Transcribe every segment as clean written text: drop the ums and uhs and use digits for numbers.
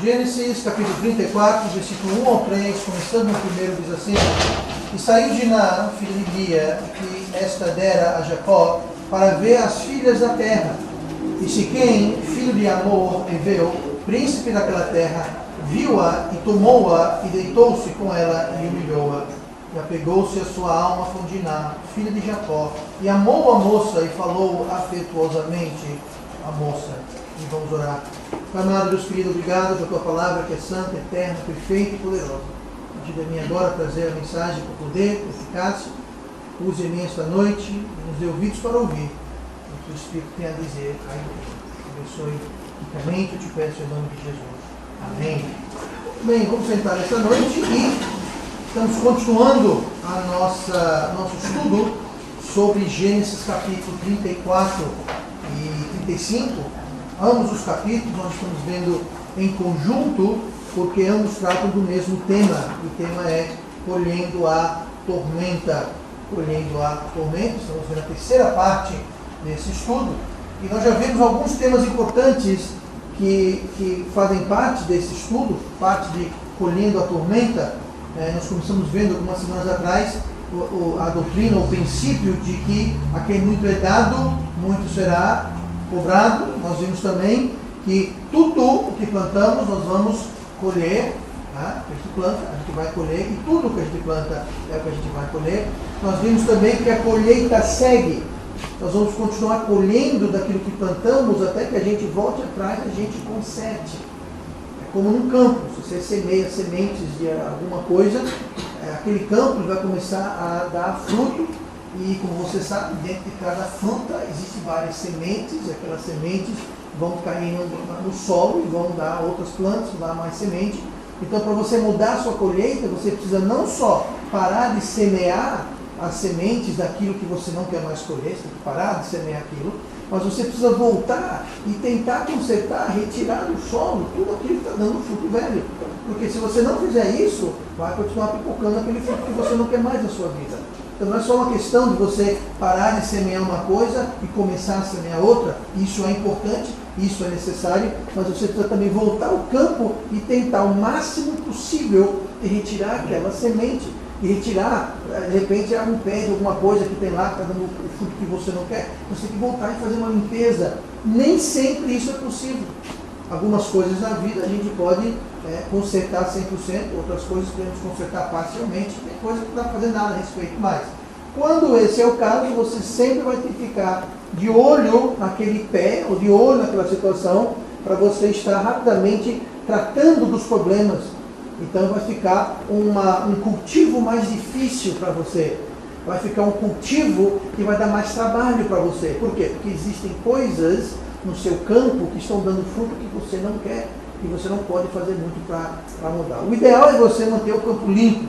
Gênesis capítulo 34, versículo 1 ao 3, começando no primeiro, diz assim: E saiu Diná, filho de Bia, que esta dera a Jacó, para ver as filhas da terra. E Siquém, filho de Amor, Eveu, príncipe daquela terra, viu-a e tomou-a e deitou-se com ela e humilhou-a. E apegou-se a sua alma com Diná, filha de Jacó, e amou a moça e falou afetuosamente a moça. E vamos orar. Pai amado, Deus querido, obrigado pela tua palavra que é santa, eterna, perfeita e poderosa. Ajuda a mim agora a trazer a mensagem com poder, eficácia. Use a mim esta noite e nos dê ouvidos para ouvir o que o Espírito tem a dizer a igreja. Abençoe ricamente, eu te peço em nome de Jesus. Amém. Bem, vamos sentar esta noite e estamos continuando nosso estudo sobre Gênesis capítulo 34 e 35. Ambos os capítulos nós estamos vendo em conjunto, porque ambos tratam do mesmo tema. O tema é colhendo a tormenta. Colhendo a tormenta, estamos vendo a terceira parte desse estudo. E nós já vimos alguns temas importantes que fazem parte desse estudo, parte de colhendo a tormenta. Nós começamos vendo algumas semanas atrás a doutrina, o princípio de que aquele muito é dado, muito será cobrado. Nós vimos também que tudo o que plantamos nós vamos colher, tá? A gente planta, a gente vai colher, e tudo o que a gente planta é o que a gente vai colher. Nós vimos também que a colheita segue. Nós vamos continuar colhendo daquilo que plantamos até que a gente volte atrás e a gente conserte. É como num campo, se você semeia sementes de alguma coisa, aquele campo vai começar a dar fruto. E como você sabe, dentro de cada fruta existem várias sementes, e aquelas sementes vão cair no solo e vão dar outras plantas, vão dar mais semente. Então, para você mudar a sua colheita, você precisa não só parar de semear as sementes daquilo que você não quer mais colher, você tem que parar de semear aquilo, mas você precisa voltar e tentar consertar, retirar do solo tudo aquilo que está dando fruto velho. Porque se você não fizer isso, vai continuar pipocando aquele fruto que você não quer mais na sua vida. Então não é só uma questão de você parar de semear uma coisa e começar a semear outra. Isso é importante, isso é necessário, mas você precisa também voltar ao campo e tentar o máximo possível de retirar aquela semente. E retirar, de repente, um pé de alguma coisa que tem lá, que está dando o fruto que você não quer. Você tem que voltar e fazer uma limpeza. Nem sempre isso é possível. Algumas coisas na vida a gente pode consertar 100%, outras coisas podemos consertar parcialmente, tem coisa que não dá para fazer nada a respeito mais. Quando esse é o caso, você sempre vai ter que ficar de olho naquele pé, ou de olho naquela situação, para você estar rapidamente tratando dos problemas. Então vai ficar um cultivo mais difícil para você. Vai ficar um cultivo que vai dar mais trabalho para você. Por quê? Porque existem coisas no seu campo que estão dando fruto que você não quer e você não pode fazer muito para mudar. O ideal é você manter o campo limpo.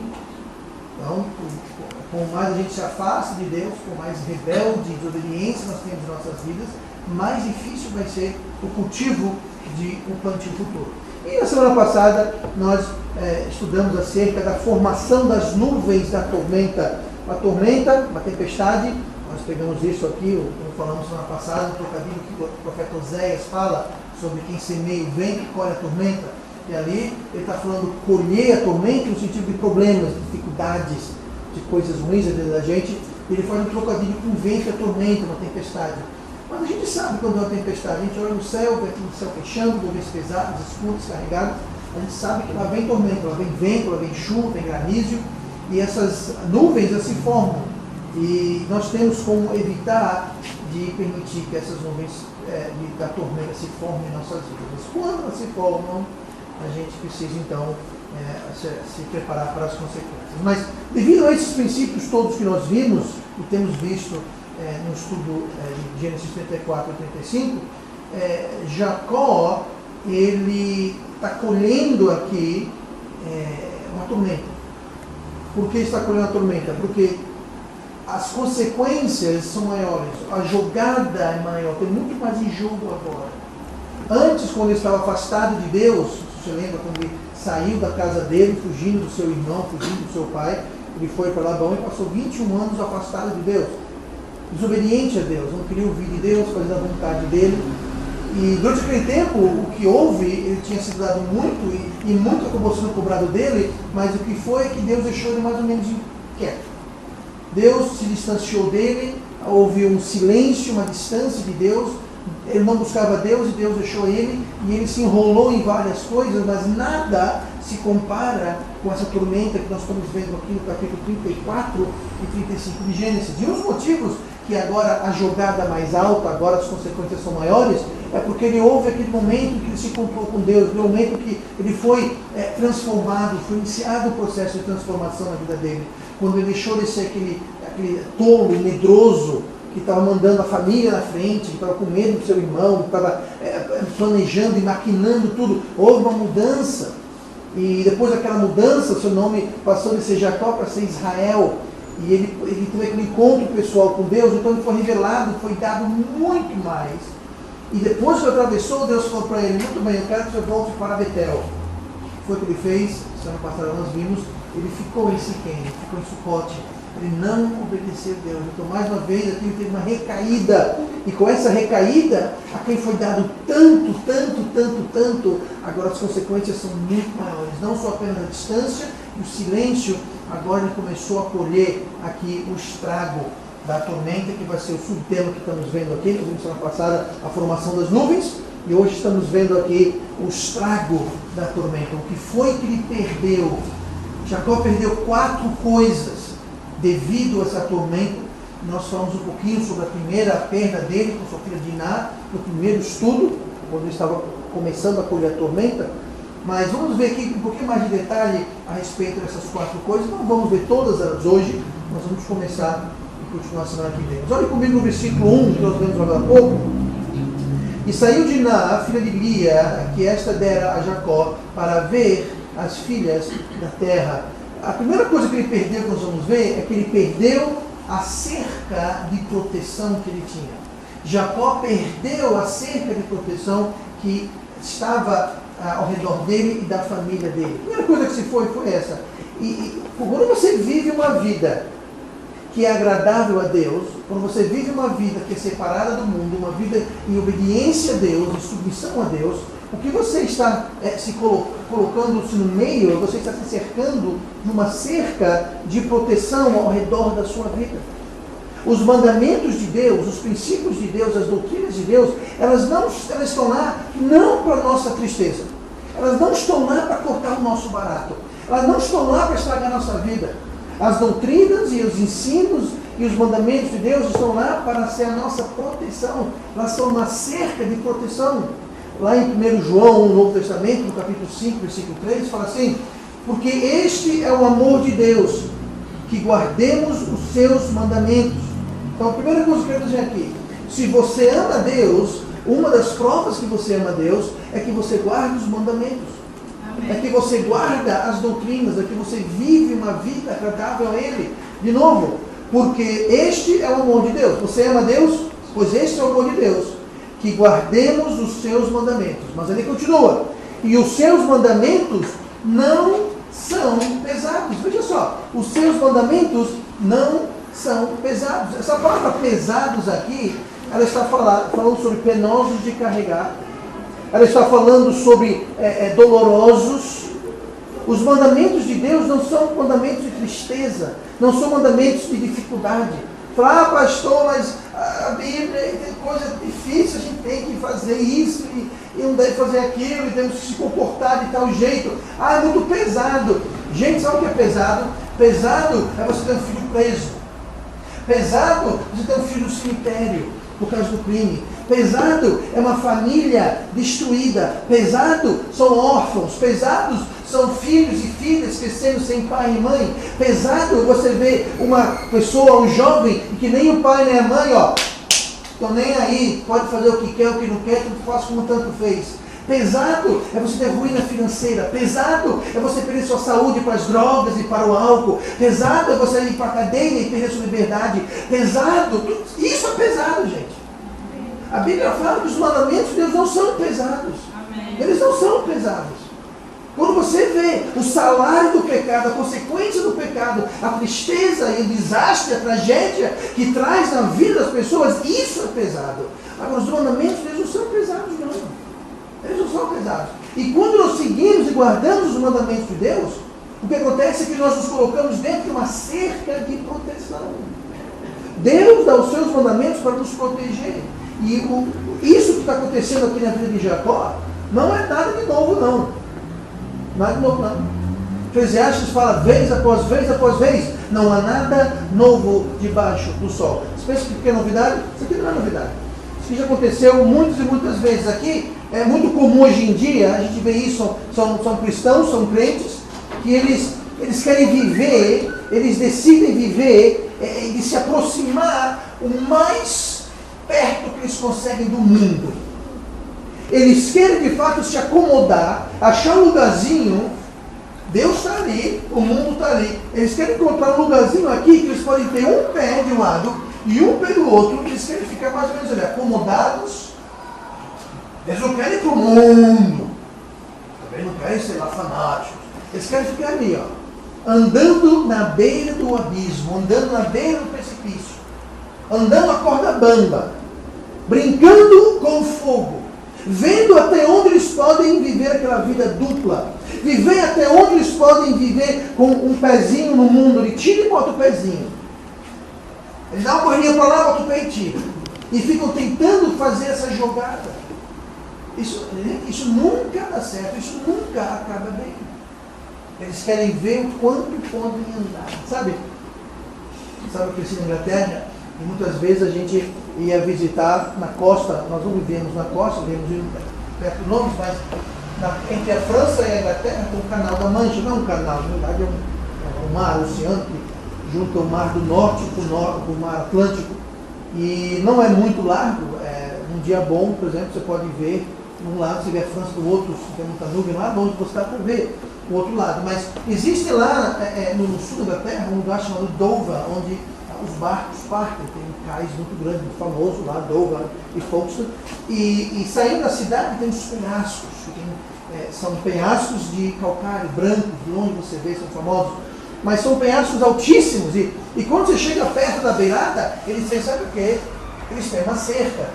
Então, quanto mais a gente se afasta de Deus, por mais rebelde e desobediência nós temos em nossas vidas, mais difícil vai ser o cultivo de um plantio futuro. E na semana passada nós estudamos acerca da formação das nuvens da tormenta. Uma tormenta, uma tempestade. Nós pegamos isso aqui, como falamos semana passada, no trocadilho que o profeta Oséias fala sobre quem semeia o vento e colhe a tormenta. E ali ele está falando colher a tormenta no sentido de problemas, dificuldades, de coisas ruins da gente. Ele faz um trocadilho com o vento e a tormenta, uma tempestade. Mas a gente sabe quando é uma tempestade, a gente olha no céu, vê o céu fechando, nuvens pesadas, escuras, carregadas. A gente sabe que lá vem tormenta, lá vem vento, lá vem chuva, vem granizo. E essas nuvens se formam. E nós temos como evitar de permitir que essas nuvens da tormenta se formem em nossas vidas. Mas quando elas se formam, a gente precisa então se preparar para as consequências. Mas devido a esses princípios todos que nós vimos e temos visto no estudo de Gênesis 34 e 35, Jacó ele está colhendo aqui uma tormenta. Por que está colhendo a tormenta? Porque as consequências são maiores, a jogada é maior, tem muito mais em jogo agora. Antes, quando ele estava afastado de Deus, você lembra quando ele saiu da casa dele, fugindo do seu irmão, fugindo do seu pai, ele foi para Labão e passou 21 anos afastado de Deus, desobediente a Deus, não queria ouvir de Deus, fazer a vontade dele. E durante aquele tempo, o que houve, ele tinha sido dado muito, e muito acabou sendo cobrado dele, mas o que foi é que Deus deixou ele mais ou menos quieto. Deus se distanciou dele, houve um silêncio, uma distância de Deus, ele não buscava Deus e Deus deixou ele, e ele se enrolou em várias coisas, mas nada se compara com essa tormenta que nós estamos vendo aqui no capítulo 34 e 35 de Gênesis. E um dos motivos que agora a jogada mais alta, agora as consequências são maiores, é porque ele houve aquele momento que ele se encontrou com Deus, aquele momento que ele foi transformado, foi iniciado o processo de transformação na vida dele, quando ele deixou de ser aquele tolo, medroso, que estava mandando a família na frente, que estava com medo do seu irmão, que estava planejando e maquinando tudo. Houve uma mudança, e depois daquela mudança, seu nome passou de ser Jacó para ser Israel, e ele teve aquele encontro pessoal com Deus, então ele foi revelado, foi dado muito mais. E depois que ele atravessou, Deus falou para ele: muito bem, eu quero que você volte para Betel. Foi o que ele fez, semana passada nós vimos, ele ficou em Siquém, ficou em Sucote. Ele não obedeceu a Deus. Então, mais uma vez, aqui ele teve uma recaída. E com essa recaída, a quem foi dado tanto, agora as consequências são muito maiores. Não só apenas a distância e o silêncio, agora ele começou a colher aqui o estrago da tormenta, que vai ser o subtema que estamos vendo aqui. Nós vimos semana passada a formação das nuvens, e hoje estamos vendo aqui o estrago da tormenta. O que foi que ele perdeu? Jacó perdeu 4 coisas devido a essa tormenta. Nós falamos um pouquinho sobre a primeira perda dele com sua filha Diná, no primeiro estudo, quando ele estava começando a colher a tormenta. Mas vamos ver aqui um pouquinho mais de detalhe a respeito dessas 4 coisas. Não vamos ver todas elas hoje, nós vamos começar e continuar a semana que vem. Mas olha comigo no versículo 1, que nós vemos agora há pouco. E saiu Diná, a filha de Lia, que esta dera a Jacó, para ver as filhas da terra. A primeira coisa que ele perdeu, que nós vamos ver, é que ele perdeu a cerca de proteção que ele tinha. Jacó perdeu a cerca de proteção que estava ao redor dele e da família dele. A primeira coisa que se foi essa. E quando você vive uma vida que é agradável a Deus, quando você vive uma vida que é separada do mundo, uma vida em obediência a Deus, em submissão a Deus, o que você está se colocando-se no meio, você está se cercando de uma cerca de proteção ao redor da sua vida. Os mandamentos de Deus, os princípios de Deus, as doutrinas de Deus, elas estão lá não para a nossa tristeza. Elas não estão lá para cortar o nosso barato. Elas não estão lá para estragar a nossa vida. As doutrinas e os ensinos e os mandamentos de Deus estão lá para ser a nossa proteção. Elas são uma cerca de proteção. Lá em 1 João, no Novo Testamento, no capítulo 5, versículo 3, fala assim: porque este é o amor de Deus, que guardemos os seus mandamentos. Então, a primeira coisa que eu quero dizer aqui: se você ama Deus, uma das provas que você ama Deus é que você guarda os mandamentos. Amém. É que você guarda as doutrinas, é que você vive uma vida agradável a Ele. De novo, porque este é o amor de Deus. Você ama Deus? Pois este é o amor de Deus, que guardemos os seus mandamentos. Mas ele continua: e os seus mandamentos não são pesados. Veja só, os seus mandamentos não são pesados. Essa palavra pesados aqui, ela está falando sobre penosos de carregar. Ela está falando sobre dolorosos. Os mandamentos de Deus não são mandamentos de tristeza, não são mandamentos de dificuldade. Fala: pastor, mas a Bíblia tem coisa difícil, a gente tem que fazer isso e não deve fazer aquilo, e temos que se comportar de tal jeito. É muito pesado. Gente, sabe o que é pesado? Pesado é você ter um filho preso. Pesado é você ter um filho no cemitério por causa do crime. Pesado é uma família destruída. Pesado são órfãos. Pesados são filhos e filhas crescendo sem pai e mãe. Pesado é você ver uma pessoa, um jovem, que nem o pai nem a mãe, estão nem aí, pode fazer o que quer, o que não quer, tanto faz como tanto fez. Pesado é você ter ruína financeira. Pesado é você perder sua saúde para as drogas e para o álcool. Pesado é você ir para a cadeia e perder sua liberdade. Pesado, isso é pesado, gente. A Bíblia fala que os mandamentos de Deus não são pesados. Amém. Eles não são pesados. Quando você vê o salário do pecado, a consequência do pecado, a tristeza e o desastre, a tragédia que traz na vida das pessoas, isso é pesado. Agora, os mandamentos de Deus não são pesados, não. só casados. E quando nós seguimos e guardamos os mandamentos de Deus, o que acontece é que nós nos colocamos dentro de uma cerca de proteção. Deus dá os seus mandamentos para nos proteger. E isso que está acontecendo aqui na vida de Jacó não é nada de novo, não. Nada de novo, não. Eclesiastes fala vez após vez, não há nada novo debaixo do sol. Você pensa que é novidade? Isso aqui não é novidade. Isso aqui já aconteceu muitas e muitas vezes. Aqui é muito comum hoje em dia, a gente vê isso, são cristãos, são crentes, que eles querem viver, eles decidem viver de se aproximar o mais perto que eles conseguem do mundo. Eles querem de fato se acomodar, achar um lugarzinho. Deus está ali, o mundo está ali. Eles querem encontrar um lugarzinho aqui que eles podem ter um pé de um lado e um pé do outro. Eles querem ficar mais ou menos ali, acomodados. Eles não querem ir para o mundo. Também não querem ser lá fanáticos. Eles querem ficar ali, ó, andando na beira do abismo, andando na beira do precipício, andando a corda bamba, brincando com fogo, vendo até onde eles podem viver aquela vida dupla, viver até onde eles podem viver com um pezinho no mundo, ele tira e bota o pezinho. Eles dão uma corridinha para lá, bota o pé e tira. E ficam tentando fazer essa jogada. Isso nunca dá certo, isso nunca acaba bem. Eles querem ver o quanto podem andar. Sabe, eu cresci na Inglaterra e muitas vezes a gente ia visitar na costa. Nós não vivemos na costa, vivemos perto de Londres, mas entre a França e a Inglaterra tem o Canal da Mancha. Não é um canal, na verdade é um mar, um oceano que junta o Mar do Norte com o Mar Atlântico. E não é muito largo. Um dia bom, por exemplo, você pode ver um lado, você vê a França do outro, se tem muita nuvem lá, longe você está por ver o outro lado. Mas existe lá no sul da Inglaterra um lugar chamado Dover, onde os barcos partem. Tem um cais muito grande, muito famoso lá, Dover e Folkestone. E saindo da cidade tem os penhascos, são penhascos de calcário branco, de onde você vê, são famosos. Mas são penhascos altíssimos. E quando você chega perto da beirada, eles têm, sabe o quê? Eles têm uma cerca.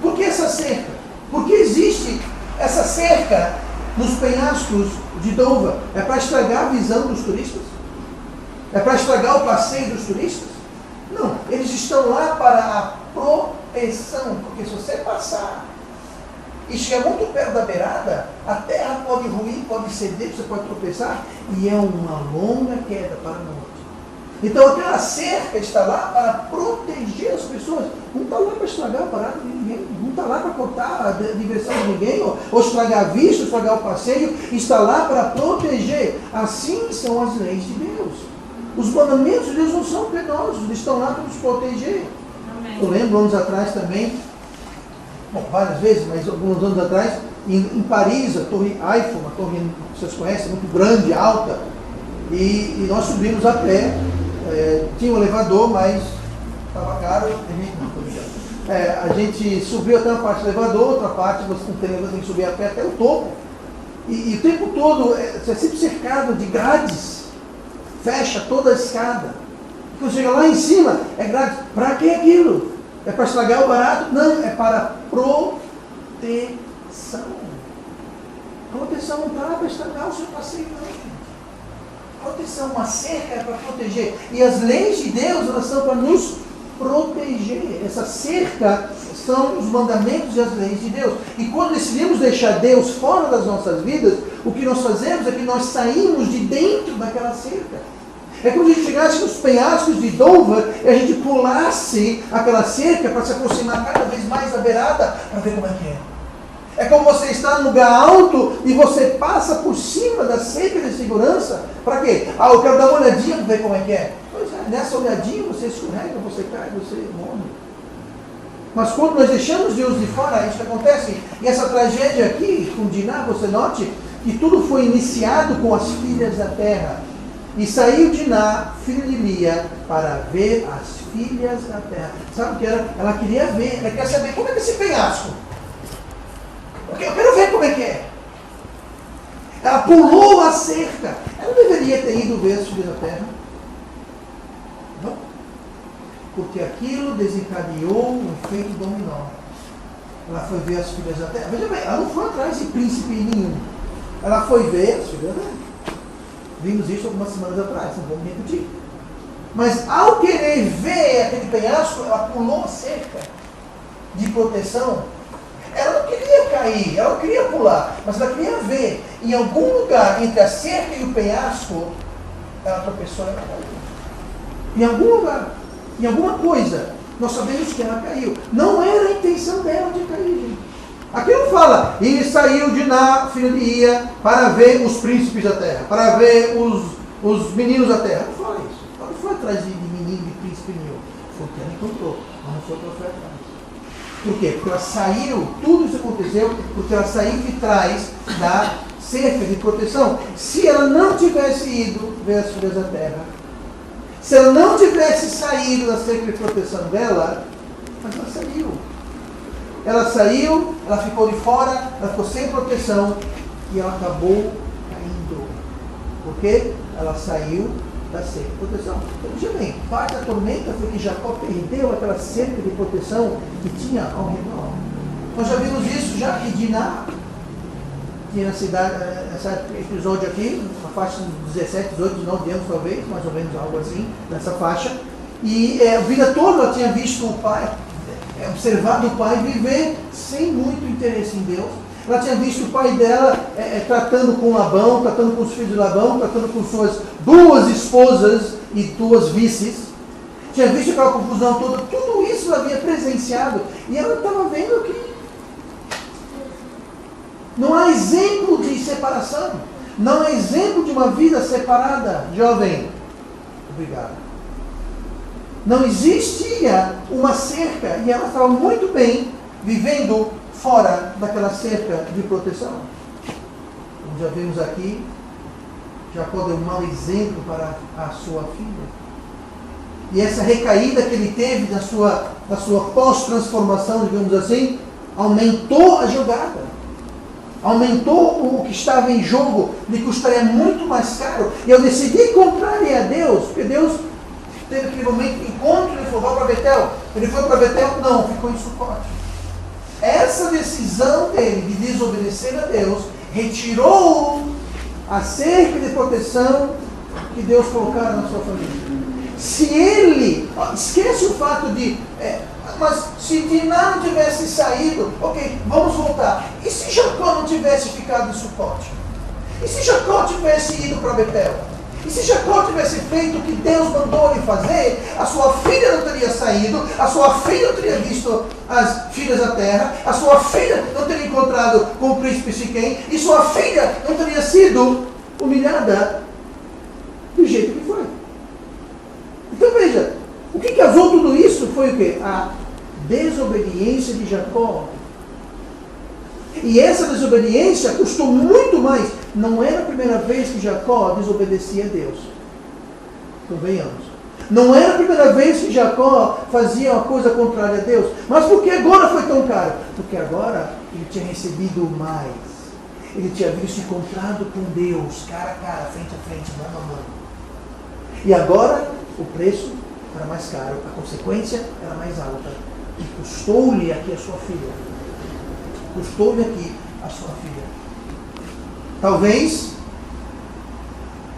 Por que essa cerca? Porque existe essa cerca nos penhascos de Dover. É para estragar a visão dos turistas? É para estragar o passeio dos turistas? Não, eles estão lá para a proteção, porque se você passar e chegar muito perto da beirada, a terra pode ruir, pode ceder, você pode tropeçar, e é uma longa queda para a morte. Então aquela cerca está lá para proteger as pessoas. Não está lá para estragar a parada de ninguém, não está lá para cortar a diversão de ninguém, ou estragar a vista, estragar o passeio. Está lá para proteger. Assim são as leis de Deus. Os mandamentos de Deus não são penosos, eles estão lá para nos proteger. Amém. Eu lembro anos atrás também, várias vezes, mas alguns anos atrás, em Paris, a Torre Eiffel, uma torre que vocês conhecem, muito grande, alta, e nós subimos a pé. Tinha um elevador, mas estava caro. A gente subiu até uma parte do elevador, outra parte você não tem elevador, tem que subir a pé até o topo. E o tempo todo você é sempre cercado de grades, fecha toda a escada. Quando chega lá em cima, é grade. Para que aquilo? É para estragar o barato? Não, é para proteção. A proteção não está para estragar o seu passeio, não. Proteção, uma cerca é para proteger. E as leis de Deus, elas são para nos proteger. Essa cerca são os mandamentos e as leis de Deus. E quando decidimos deixar Deus fora das nossas vidas, o que nós fazemos é que nós saímos de dentro daquela cerca. É como se a gente chegasse nos penhascos de Dover e a gente pulasse aquela cerca para se aproximar cada vez mais da beirada para ver como é que é. É como você está num lugar alto e você passa por cima da cerca de segurança. Para quê? Eu quero dar uma olhadinha para ver como é que é. Pois é, nessa olhadinha você escorrega, você cai, você morre. Mas quando nós deixamos Deus de fora, isso acontece. E essa tragédia aqui, com Diná, você note que tudo foi iniciado com as filhas da terra. E saiu Diná, filha de Lia, para ver as filhas da terra. Sabe o que era? Ela queria ver, ela queria saber como é que esse penhasco. Eu quero ver como é que é. Ela pulou a cerca. Ela deveria ter ido ver as filhas da terra. Não. Porque aquilo desencadeou um efeito dominó. Ela foi ver as filhas da terra. Veja bem, ela não foi atrás de príncipe nenhum. Ela foi ver as filhas da terra. Vimos isso algumas semanas atrás, não vamos repetir. Mas ao querer ver aquele penhasco, ela pulou a cerca de proteção. Ela não queria cair, ela não queria pular, mas ela queria ver. Em algum lugar entre a cerca e o penhasco, ela tropeçou e ela caiu. Em algum lugar, em alguma coisa, nós sabemos que ela caiu. Não era a intenção dela de cair, gente. Aqui não fala, e saiu de Diná, filho de Ia, para ver os príncipes da terra, para ver os meninos da terra. Não fala isso. Ela não foi atrás de menino, de príncipe nenhum. Foi o que ela encontrou, mas não foi o que ela foi atrás. Por quê? Porque ela saiu, tudo isso aconteceu porque ela saiu de trás da cerca de proteção. Se ela não tivesse ido ver as filhas da terra, se ela não tivesse saído da cerca de proteção dela, mas ela saiu. Ela saiu, ela ficou de fora, ela ficou sem proteção e ela acabou caindo. Por quê? Ela saiu da cerca de proteção. Então, veja bem, parte da tormenta foi que Jacó perdeu aquela cerca de proteção que tinha ao redor. Nós já vimos isso já que Diná tinha na cidade, nesse episódio aqui, na faixa de 17, 18, 19 anos talvez, mais ou menos algo assim, nessa faixa. E a vida toda ela tinha visto o pai, observado o pai viver sem muito interesse em Deus. Ela tinha visto o pai dela tratando com Labão, tratando com os filhos de Labão, tratando com suas duas esposas e duas vices. Tinha visto aquela confusão toda, tudo isso ela havia presenciado. E ela estava vendo que não há exemplo de separação. Não há exemplo de uma vida separada. Jovem, obrigado. Não existia uma cerca e ela estava muito bem vivendo fora daquela cerca de proteção. Como já vimos aqui, Jacó deu um mau exemplo para a sua filha. E essa recaída que ele teve na sua pós-transformação, digamos assim, aumentou a jogada. Aumentou o que estava em jogo, lhe custaria muito mais caro. E eu decidi contrariar a Deus, porque Deus teve aquele momento de encontro, ele falou, vai para Betel. Ele foi para Betel? Não, ficou em Sucote. Essa decisão dele de desobedecer a Deus retirou a cerca de proteção que Deus colocara na sua família. Se ele, esquece o fato de, mas se Diná não tivesse saído, ok, vamos voltar. E se Jacó não tivesse ficado em Sucote? E se Jacó tivesse ido para Betel? E se Jacó tivesse feito o que Deus mandou ele fazer, a sua filha não teria saído, a sua filha não teria visto as filhas da terra, a sua filha não teria encontrado com o príncipe Siquém, e sua filha não teria sido humilhada do jeito que foi. Então veja, o que causou tudo isso foi o quê? A desobediência de Jacó. E essa desobediência custou muito mais. Não era a primeira vez que Jacó desobedecia a Deus. Convenhamos. Não era a primeira vez que Jacó fazia uma coisa contrária a Deus. Mas por que agora foi tão caro? Porque agora ele tinha recebido mais. Ele tinha se encontrado com Deus, cara a cara, frente a frente, mano a mano. E agora o preço era mais caro, a consequência era mais alta. E custou-lhe aqui a sua filha. Custou-lhe aqui a sua filha. Talvez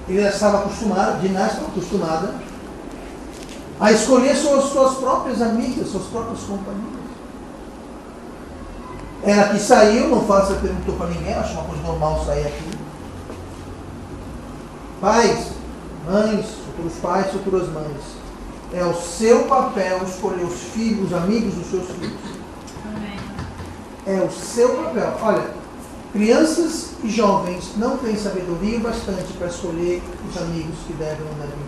ele estava acostumado, Diná estava acostumada a escolher suas próprias amigas, suas próprias companhias. Ela que saiu, não fala se ela perguntou para ninguém, acho uma coisa normal sair aqui. Pais, mães, futuros pais, futuras mães. É o seu papel escolher os filhos, os amigos dos seus filhos. Amém. É o seu papel. Olha, crianças e jovens não têm sabedoria bastante para escolher os amigos que devem ou não devem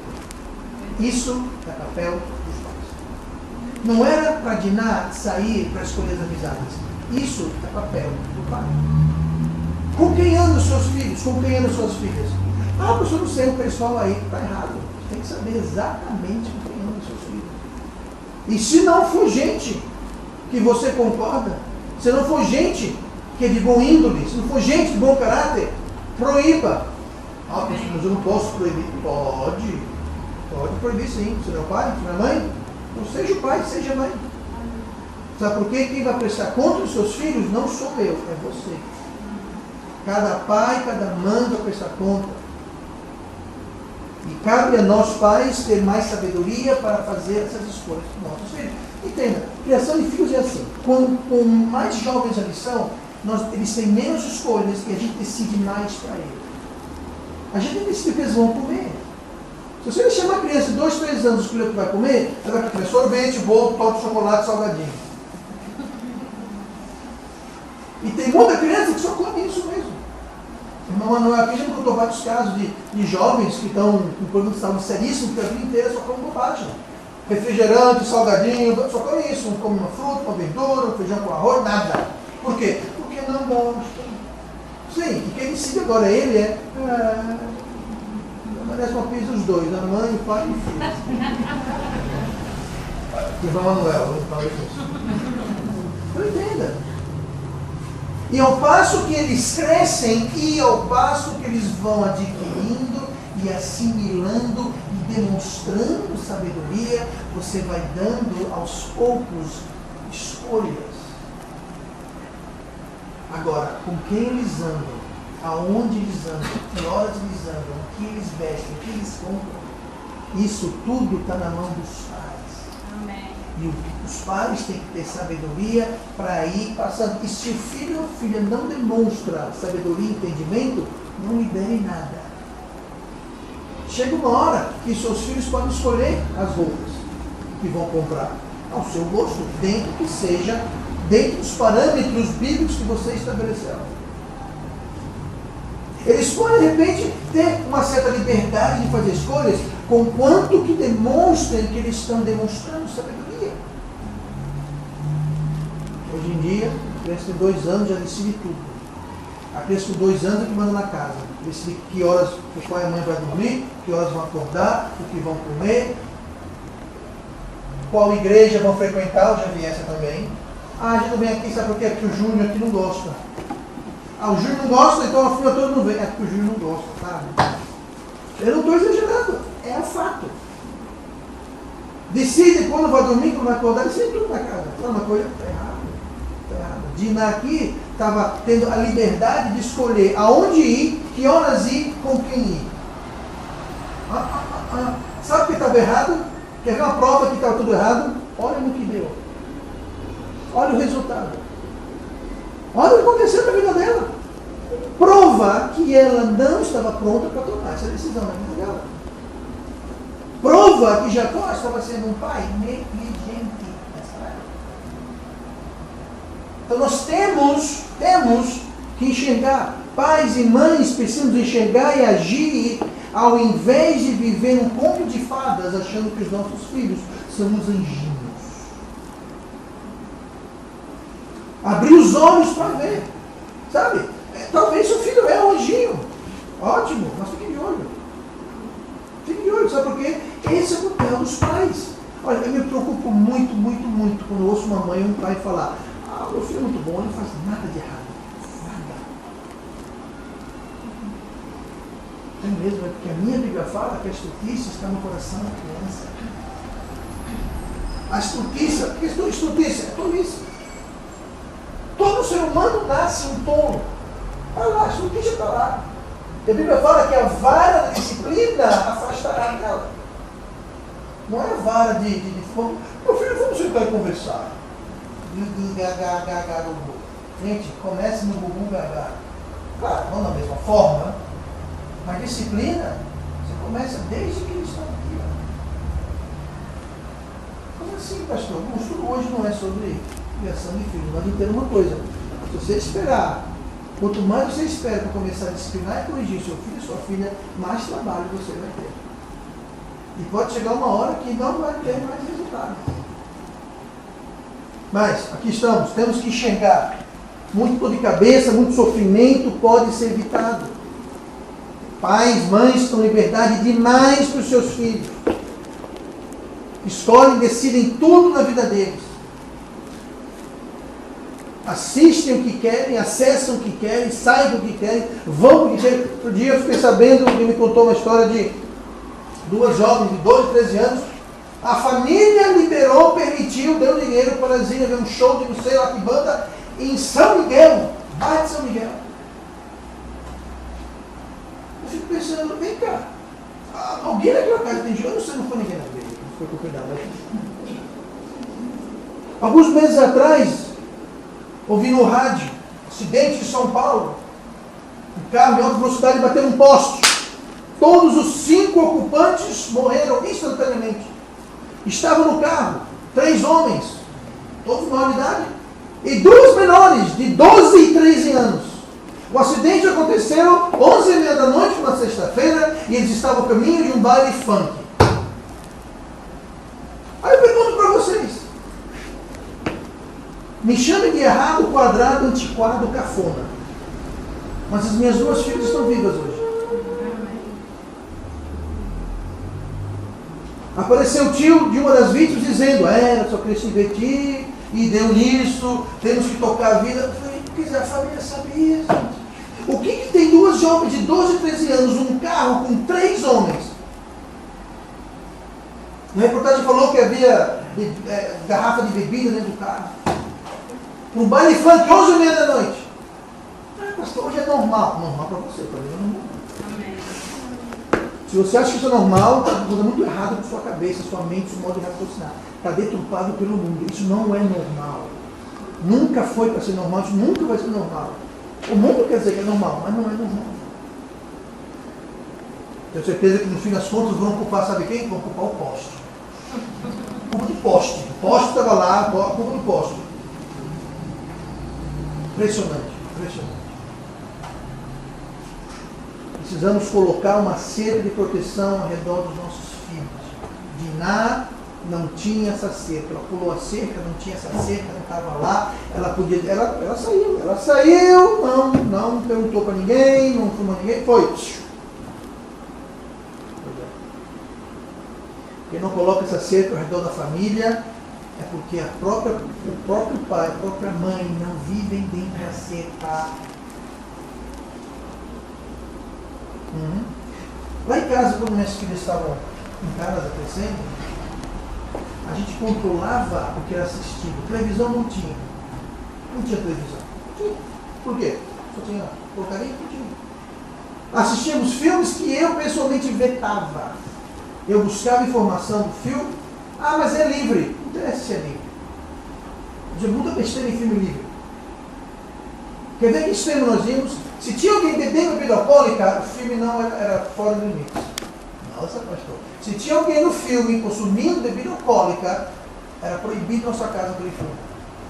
ter. Isso é papel dos pais. Não era para Diná sair para escolher as amizades. Isso é papel do pai. Com quem andam os seus filhos? Com quem andam suas filhas? Ah, mas eu não sei, o pessoal aí está errado. Tem que saber exatamente com quem andam os seus filhos. E se não for gente que você concorda, se não for gente que é de bom índole, se não for gente de bom caráter, proíba. Ah, mas eu não posso proibir. Pode proibir sim. Se não é pai, se não é mãe, não seja o pai, seja a mãe. Sabe por quê? Quem vai prestar conta dos seus filhos não sou eu, é você. Cada pai, cada mãe vai prestar conta. E cabe a nós pais ter mais sabedoria para fazer essas escolhas com nossos filhos. Entenda, criação de filhos é assim. Com mais jovens eles são, eles têm menos escolhas e a gente decide mais para eles. A gente decide o que eles vão comer. Se você deixar uma criança de 2, 3 anos escolher o que vai comer, ela vai comer sorvete, bolo, torta, chocolate, salgadinho. E tem muita criança que só come isso mesmo. O irmão Manuel aqui já me contou vários casos de jovens que estão com problemas de saúde seríssimos, que a vida inteira só comem bobagem. Refrigerante, salgadinho, só come isso. Não come uma fruta, uma verdura, um feijão com arroz, nada. Por quê? Porque não gostam. Sim, e quem decide agora ele merece uma pizza os dois, a mãe, o pai e o filho. Irmão Manuel, vamos falar isso. Não entenda. E ao passo que eles crescem, e ao passo que eles vão adquirindo e assimilando e demonstrando sabedoria, você vai dando aos poucos escolhas. Agora, com quem eles andam, aonde eles andam, que horas eles andam, o que eles vestem, o que eles compram, isso tudo está na mão dos pais. Amém. E os pais têm que ter sabedoria para ir passando. E se o filho ou filha não demonstra sabedoria e entendimento, não lhe derem nada. Chega uma hora que seus filhos podem escolher as roupas que vão comprar ao seu gosto, dentro que seja, dentro dos parâmetros bíblicos que você estabeleceu. Eles podem, de repente, ter uma certa liberdade de fazer escolhas, conquanto que demonstrem que eles estão demonstrando sabedoria. Hoje em dia, a criança tem 2 anos já decide tudo. A criança com 2 anos é que manda na casa. Decide que horas o pai e a mãe vão dormir, que horas vão acordar, o que vão comer, qual igreja vão frequentar. Eu já vi essa também. A gente não vem aqui, sabe por quê? Porque o Júnior aqui não gosta. O Júnior não gosta, então a filha toda não vem. É porque o Júnior não gosta, sabe? Eu não estou exagerando, é um fato. Decide quando vai dormir, quando vai acordar, decide tudo na casa. Não, uma coisa está errada. Está errada. Dina aqui estava tendo a liberdade de escolher aonde ir, que horas ir, com quem ir. Sabe o que estava errado? Quer ver uma prova que estava tudo errado? Olha no que deu. Olha o resultado. Olha o que aconteceu na vida dela. Prova que ela não estava pronta para tomar essa decisão na vida dela. Prova que Jacó estava sendo um pai negligente nessa área. Então nós temos que enxergar. Pais e mães precisamos enxergar e agir ao invés de viver um conto de fadas achando que os nossos filhos são os anjinhos. Abrir os olhos para ver. Sabe? Talvez seu filho é um anjinho. Ótimo, mas fique de olho. Fique de olho, sabe por quê? Esse é o papel dos pais. Olha, eu me preocupo muito, muito, muito quando eu ouço uma mãe ou um pai falar: meu filho é muito bom, ele não faz nada de errado. Nada. É mesmo, é porque a minha Bíblia fala que a estultícia está no coração da criança. A estultícia, o que é estultícia? É tolice. Todo ser humano nasce um tolo. Está lá, a estultícia está lá. E a Bíblia fala que a vara da disciplina afastará dela. Não é a vara de meu filho, vamos sentar e conversar. Gente, comece no bubu gagá. Claro, não da mesma forma, mas disciplina, você começa desde que eles estão aqui. Como assim, pastor? O estudo hoje não é sobre criação de filhos, mas entenda uma coisa: se você esperar, quanto mais você espera para começar a disciplinar e corrigir seu filho e sua filha, mais trabalho você vai ter. E pode chegar uma hora que não vai ter mais resultado. Mas, aqui estamos, temos que enxergar. Muito dor de cabeça, muito sofrimento pode ser evitado. Pais, mães dão liberdade demais para os seus filhos. Escolhem, decidem tudo na vida deles. Assistem o que querem, acessam o que querem, saem do que querem, vão do que querem. Outro dia eu fiquei sabendo, ele me contou uma história de 2 jovens de 12, 13 anos, A família liberou, permitiu, deu dinheiro para eles irem ver um show de não sei lá que banda em São Miguel, bairro de São Miguel. Eu fico pensando, vem cá, alguém naquela casa tem dinheiro? Eu não sei, não foi ninguém na igreja, não foi com cuidado. Alguns meses atrás, ouvi no rádio, acidente em São Paulo, um carro de alta velocidade bateu num poste. Todos os 5 ocupantes morreram instantaneamente. Estavam no carro 3 homens, todos de maior idade, e 2 menores, de 12 e 13 anos. O acidente aconteceu 11h30 da noite, na sexta-feira, e eles estavam a caminho de um baile funk. Aí eu pergunto para vocês, me chame de errado, quadrado, antiquado, cafona, mas as minhas 2 filhas estão vivas hoje. Apareceu o tio de uma das vítimas dizendo, eu só queria se divertir, e deu nisso, temos que tocar a vida. Eu falei, porque a família sabia, gente. O que tem 2 jovens de 12 e 13 anos, um carro com 3 homens? A reportagem falou que havia garrafa de bebida dentro do carro. Um baile funk, 11h30 da noite. Pastor, hoje é normal. Normal para você, para mim é normal. Se você acha que isso é normal, está muito errado com sua cabeça, sua mente, seu modo de raciocinar. Está deturpado pelo mundo. Isso não é normal. Nunca foi para ser normal, isso nunca vai ser normal. O mundo quer dizer que é normal, mas não é normal. Tenho certeza que no fim das contas vão culpar, sabe quem? Vão culpar o poste. Culpa do poste. O poste estava lá, culpa do poste. Impressionante, impressionante. Precisamos colocar uma cerca de proteção ao redor dos nossos filhos. Diná não tinha essa cerca. Ela pulou a cerca, não tinha essa cerca, não estava lá. Ela saiu. Ela saiu, não perguntou para ninguém, não fumou ninguém, foi. Quem não coloca essa cerca ao redor da família é porque o próprio pai, a própria mãe não vivem dentro da cerca. Lá em casa, quando minhas filhas estavam em casa crescendo, a gente controlava o que era assistido. Televisão não tinha. Não tinha televisão. Por quê? Só tinha porcaria e tinha. Assistíamos filmes que eu pessoalmente vetava. Eu buscava informação do filme. Mas é livre. Não interessa se é livre. Já muita besteira em filme livre. Quer ver que extremo nós vimos? Se tinha alguém bebendo bebida alcoólica, o filme não era fora do limite. Nossa, pastor. Se tinha alguém no filme consumindo bebida alcoólica, era proibido na sua casa aquele filme.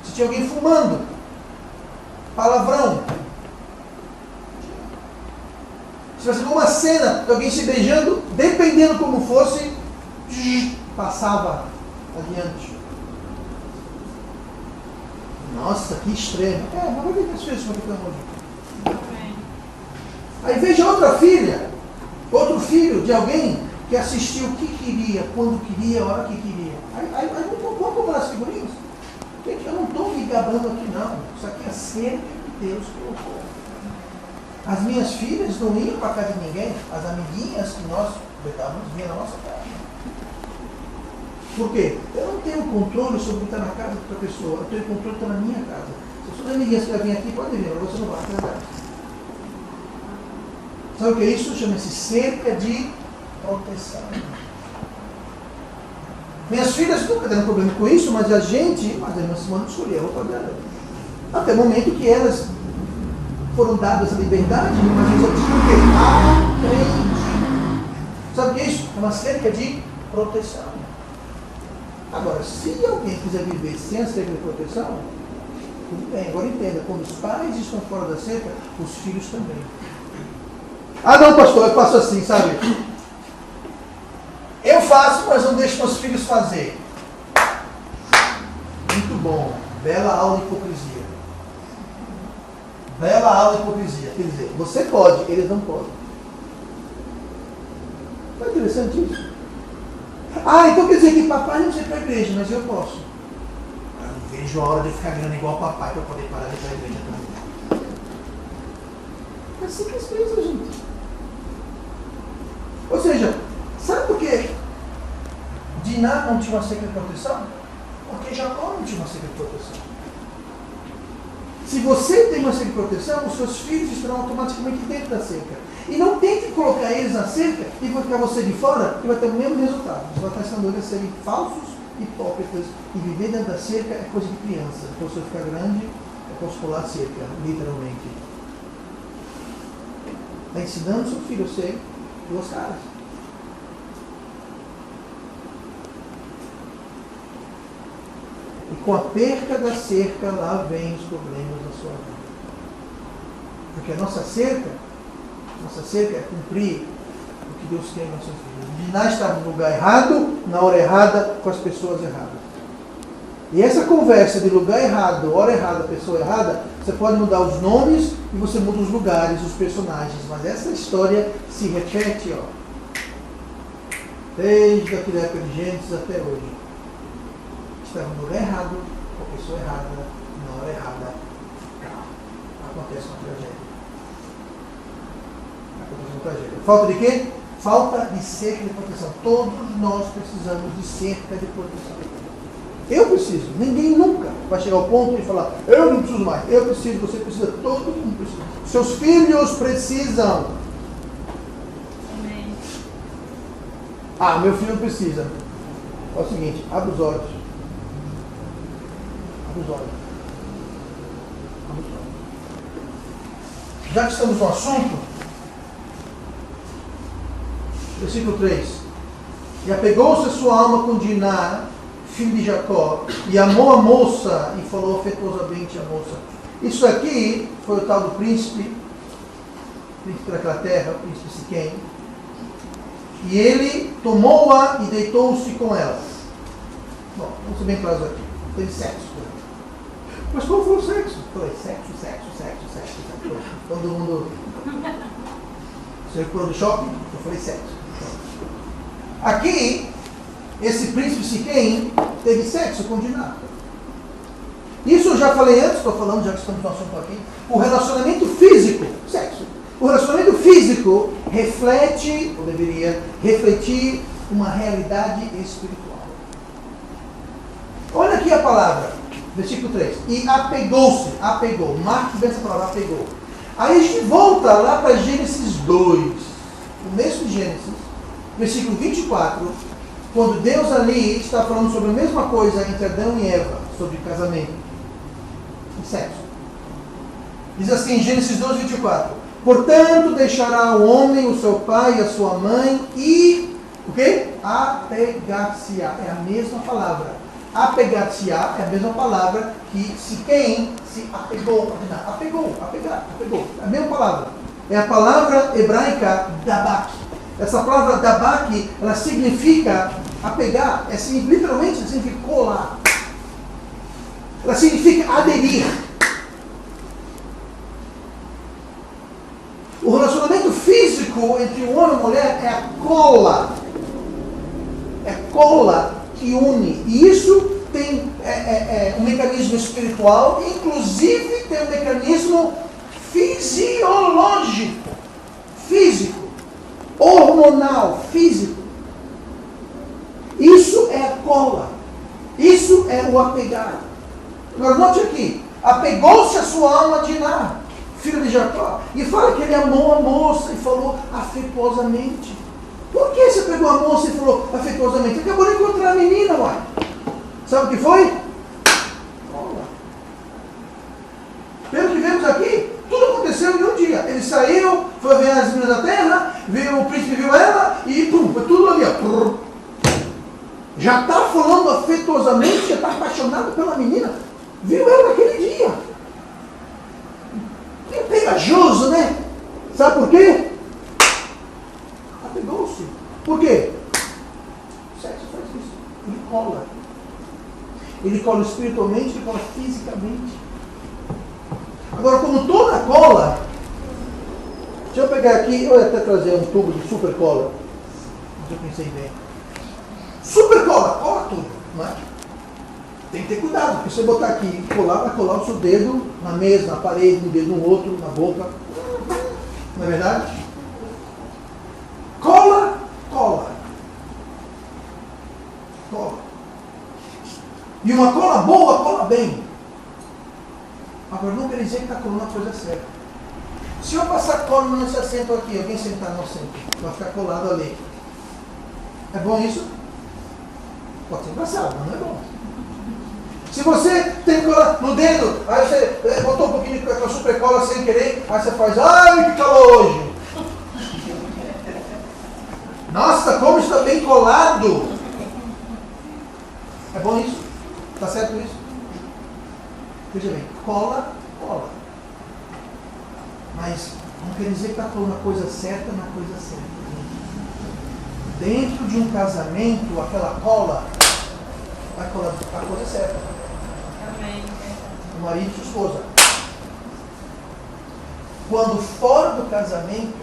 Se tinha alguém fumando, palavrão. Se você viu uma cena de alguém se beijando, dependendo como fosse, passava adiante. Nossa, que extremo. Mas vai ver que as coisas vão ficando hoje. Aí veja outra filha, outro filho de alguém que assistiu o que queria, quando queria, a hora que queria. Aí vamos comprar as figurinhas? Gente, eu não estou me gabando aqui não. Isso aqui é cerca que Deus colocou. As minhas filhas não iam para casa de ninguém, as amiguinhas que nós vinham na nossa casa. Por quê? Eu não tenho controle sobre o que está na casa de outra pessoa, eu tenho controle que está na minha casa. Se suas amiguinhas que vir aqui, pode vir, mas você não vai casar. Sabe o que é isso? Chama-se cerca de proteção. Minhas filhas nunca tiveram problema com isso, mas a irmã Simone escolheu a roupa dela. Até o momento que elas foram dadas a liberdade, mas a gente só tinha o quê? Aprende. Sabe o que é isso? É uma cerca de proteção. Agora, se alguém quiser viver sem a cerca de proteção, tudo bem. Agora entenda, quando os pais estão fora da cerca, os filhos também. Não, pastor, eu faço assim, sabe? Eu faço, mas não deixo meus filhos fazer. Muito bom. Bela aula de hipocrisia. Bela aula de hipocrisia. Quer dizer, você pode, eles não podem. Não é interessante isso? Então quer dizer que papai não sei para a igreja, mas eu posso. Eu não vejo a hora de ficar grande igual papai para poder parar de ir para a igreja também. É assim que as coisas, gente. Ou seja, sabe por que Diná não tinha uma cerca de proteção? Porque Jacó não tinha uma cerca de proteção. Se você tem uma cerca de proteção, os seus filhos estarão automaticamente dentro da cerca. E não tente colocar eles na cerca e vai ficar você de fora e vai ter o mesmo resultado. Você vai estar ensinando eles a serem falsos, hipócritas, e viver dentro da cerca é coisa de criança. Então, se você ficar grande, é posso pular a cerca, literalmente. Está ensinando seu filho a ser duas caras. E com a perca da cerca, lá vem os problemas da sua vida. Porque a nossa cerca é cumprir o que Deus quer em nossas vidas. Diná estava no lugar errado, na hora errada, com as pessoas erradas. E essa conversa de lugar errado, hora errada, pessoa errada, você pode mudar os nomes e você muda os lugares, os personagens. Mas essa história se repete, ó, desde aquela época de Gênesis até hoje. Estava no lugar errado, com a pessoa errada, na hora errada. Acontece uma tragédia. Falta de quê? Falta de cerca de proteção. Todos nós precisamos de cerca de proteção. Eu preciso. Ninguém nunca vai chegar ao ponto de falar, eu não preciso mais. Eu preciso, você precisa, todo mundo precisa. Seus filhos precisam. Amém. Ah, meu filho precisa. É o seguinte, abre os olhos. Abre os olhos. Abre os olhos. Já que estamos no assunto, versículo 3. E apegou-se a sua alma com Diná, filho de Jacó, e amou a moça, e falou afetuosamente à moça. Isso aqui foi o tal do príncipe daquela terra, o príncipe Siquém. E ele tomou-a e deitou-se com ela. Bom, vamos ser bem claros aqui. Teve sexo. Mas qual foi o sexo? Foi sexo. Todo mundo... Você for do shopping? Eu falei sexo. Aqui, esse príncipe Siquém teve sexo com Diná. Isso eu já falei antes, estou falando, já que estamos no assunto aqui. O relacionamento físico, sexo. O relacionamento físico reflete, ou deveria refletir, uma realidade espiritual. Olha aqui a palavra, versículo 3. E apegou. Marque bem essa palavra, apegou. Aí a gente volta lá para Gênesis 2, o mesmo Gênesis, versículo 24, quando Deus ali está falando sobre a mesma coisa entre Adão e Eva, sobre casamento e sexo. Diz assim, Gênesis 2, 24. Portanto, deixará o homem o seu pai e a sua mãe e, o quê? Apegar-se-á. É a mesma palavra. Apegar-se-á é a mesma palavra que Siquém se apegou. Apegou. É a mesma palavra. É a palavra hebraica dabak. Essa palavra dabak, ela significa apegar. Literalmente significa colar. Ela significa aderir. O relacionamento físico entre o homem e a mulher é a cola. É a cola que une. E isso tem um mecanismo espiritual, inclusive tem um mecanismo fisiológico, físico, hormonal, físico. Isso é a cola. Isso é o apegar. Agora note aqui, apegou-se a sua alma a Diná, filho de Jacó, e fala que ele amou a moça e falou afetuosamente. Por que você pegou a moça e falou afetuosamente? Acabou de encontrar a menina, uai. Sabe o que foi? Cola. Pelo que vemos aqui, tudo aconteceu em um dia. Eles saíram, foi ver as meninas da terra, o príncipe viu ela e pum, foi tudo ali, ó. Já está falando afetuosamente, já está apaixonado pela menina. Viu ela naquele dia. É pegajoso, né? Sabe por quê? Apegou-se. Por quê? O sexo faz isso. Ele cola. Ele cola espiritualmente, ele cola fisicamente. Agora, como toda cola, deixa eu pegar aqui, eu ia até trazer um tubo de super cola. Mas eu pensei bem. Super cola, cola tudo, não é? Tem que ter cuidado, porque se você botar aqui e colar, vai colar o seu dedo na mesa, na parede, no dedo no outro, na boca. Não é verdade? Cola. E uma cola boa, cola bem. Agora não quer dizer que está colando a coisa certa. Se eu passar cola nesse assento aqui, alguém sentar no assento, vai ficar colado ali. É bom isso? Pode ser engraçado, mas não é bom. Se você tem cola no dedo, aí você botou um pouquinho de super cola sem querer, aí você faz, ai que calor hoje. Nossa, como está bem colado. É bom isso? Está certo isso? Veja bem, cola, cola. Mas não quer dizer que está colando a coisa certa na coisa certa. Dentro de um casamento, aquela cola vai colar a coisa certa. Amém. O marido e a esposa. Quando fora do casamento,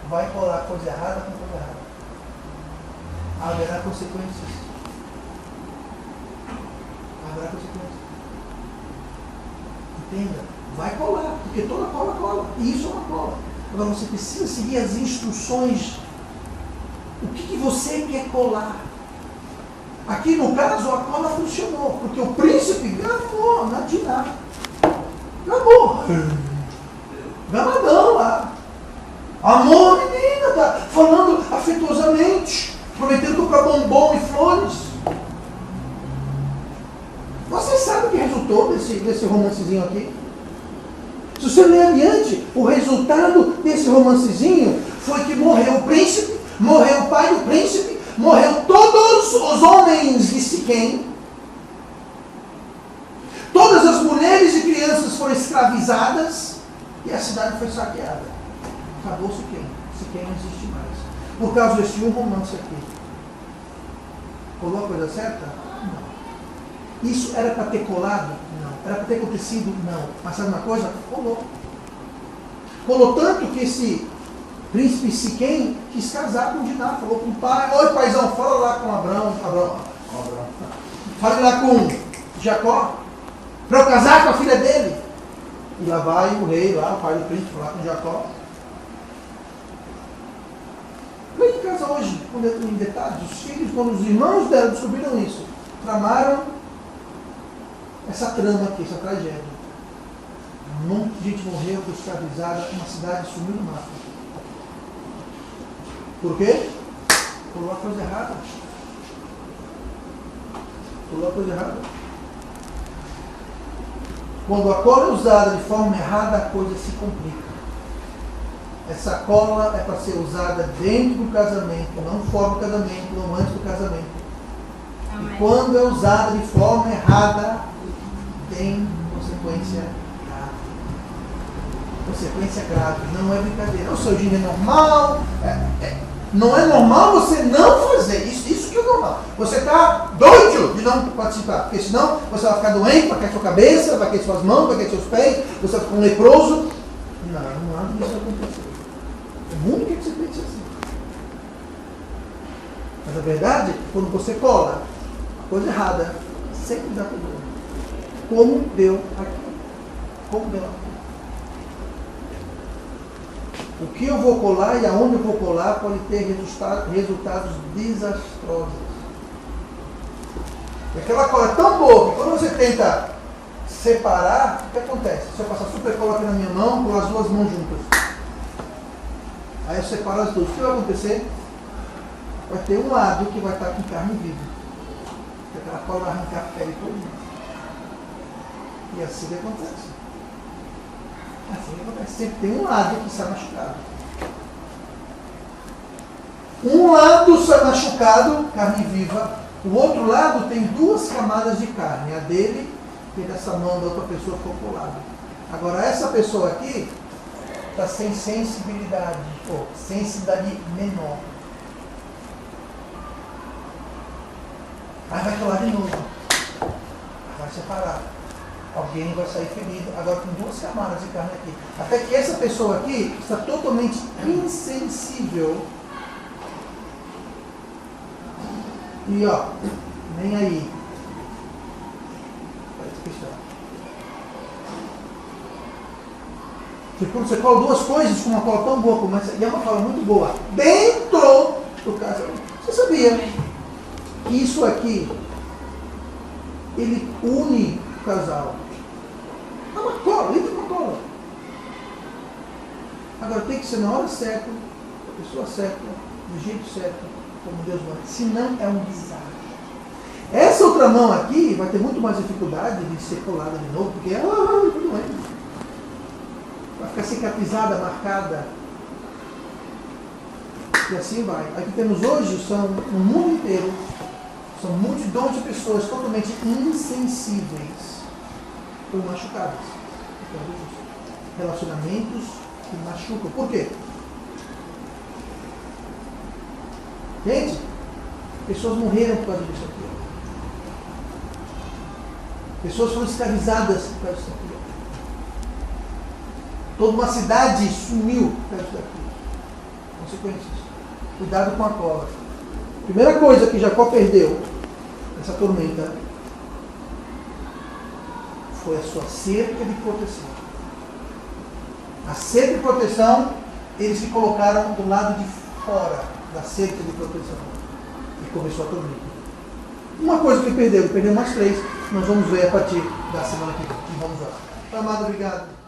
vai colar a coisa errada com a coisa errada. Haverá consequências. Haverá consequências. Entenda? Vai colar, porque toda cola cola. E isso é uma cola. Agora você precisa seguir as instruções. O que você quer colar? Aqui no caso a cola funcionou, porque o príncipe gamou, não de nada. Gamou. Gamadão lá. Amor, menina, tá falando afetuosamente, prometendo para bombom e flores. Você sabe o que resultou desse romancezinho aqui? Se você ler adiante, o resultado desse romancezinho foi que morreu o príncipe, morreu o pai do príncipe, morreu todos os homens de Siquém, todas as mulheres e crianças foram escravizadas e a cidade foi saqueada. Acabou Siquém. Siquém não existe mais. Por causa desse um romance aqui. Colou a coisa certa? Não. Isso era para ter colado? Não. Era para ter acontecido? Não. Mas sabe uma coisa? Colou. Colou tanto que esse príncipe Siquém quis casar com Diná. Falou com o pai: oi paizão, fala lá com Abraão. Fala lá com Jacó, para eu casar com a filha dele. E lá vai o rei, lá, o pai do príncipe, lá com Jacó. Lá em casa hoje, em detalhes, os filhos, quando os irmãos dela descobriram isso, tramaram essa trama aqui, essa tragédia. Um monte de gente morreu, foi escravizada, uma cidade sumiu no mato. Por quê? Colou a coisa errada. Colou a coisa errada. Quando a cola é usada de forma errada, a coisa se complica. Essa cola é para ser usada dentro do casamento, não fora do casamento, não antes do casamento. Amém. E quando é usada de forma errada, tem consequência grave. Consequência grave, não é brincadeira. O seu dinheiro é normal, não é normal você não fazer isso que é normal. Você está doido de não participar, porque senão você vai ficar doente, vai cair sua cabeça, vai cair suas mãos, vai cair seus pés, você vai ficar um leproso. Não há disso acontecer. O mundo quer que você pense assim. Mas a verdade é que quando você cola a coisa errada, sempre dá problema. Como deu aqui. Como deu aqui. O que eu vou colar e aonde eu vou colar pode ter resultados desastrosos. E aquela cola é tão boa que quando você tenta separar, o que acontece? Se eu passar super cola aqui na minha mão, com as duas mãos juntas. Aí eu separo as duas. O que vai acontecer? Vai ter um lado que vai estar com carne viva. Porque aquela cola vai arrancar a pele toda. E assim que acontece. Assim que acontece. Sempre tem um lado que sai machucado. Um lado sai machucado, carne viva. O outro lado tem duas camadas de carne. A dele e dessa mão da outra pessoa ficou colada. Agora essa pessoa aqui está sem sensibilidade, ou sensibilidade menor. Aí vai colar de novo. Vai separar. Alguém vai sair ferido. Agora com duas camadas de carne aqui. Até que essa pessoa aqui está totalmente insensível. E ó, nem aí. Porque quando você cola duas coisas com uma cola tão boa, e é uma cola muito boa, dentro do casamento. Você sabia Isso aqui, ele une o casal. É uma cola, entra uma cola. Agora tem que ser na hora certa, a pessoa certa, do jeito certo, como Deus manda. Senão é um desastre. Essa outra mão aqui vai ter muito mais dificuldade de ser colada de novo, porque ela não é. Vai ficar cicatrizada, marcada. E assim vai. Aqui temos hoje, são no mundo inteiro, são multidões de pessoas totalmente insensíveis ou machucadas. Relacionamentos que machucam. Por quê? Gente, pessoas morreram por causa disso aqui. Pessoas foram escravizadas por causa disso aqui. Toda uma cidade sumiu por causa disso aqui. Consequências. Cuidado com a cola. Primeira coisa que Jacó perdeu nessa tormenta foi a sua cerca de proteção. A cerca de proteção, eles se colocaram do lado de fora da cerca de proteção. E começou a tormenta. Uma coisa que ele perdeu mais 3. Nós vamos ver a partir da semana que vem. Vamos lá. Amado, obrigado.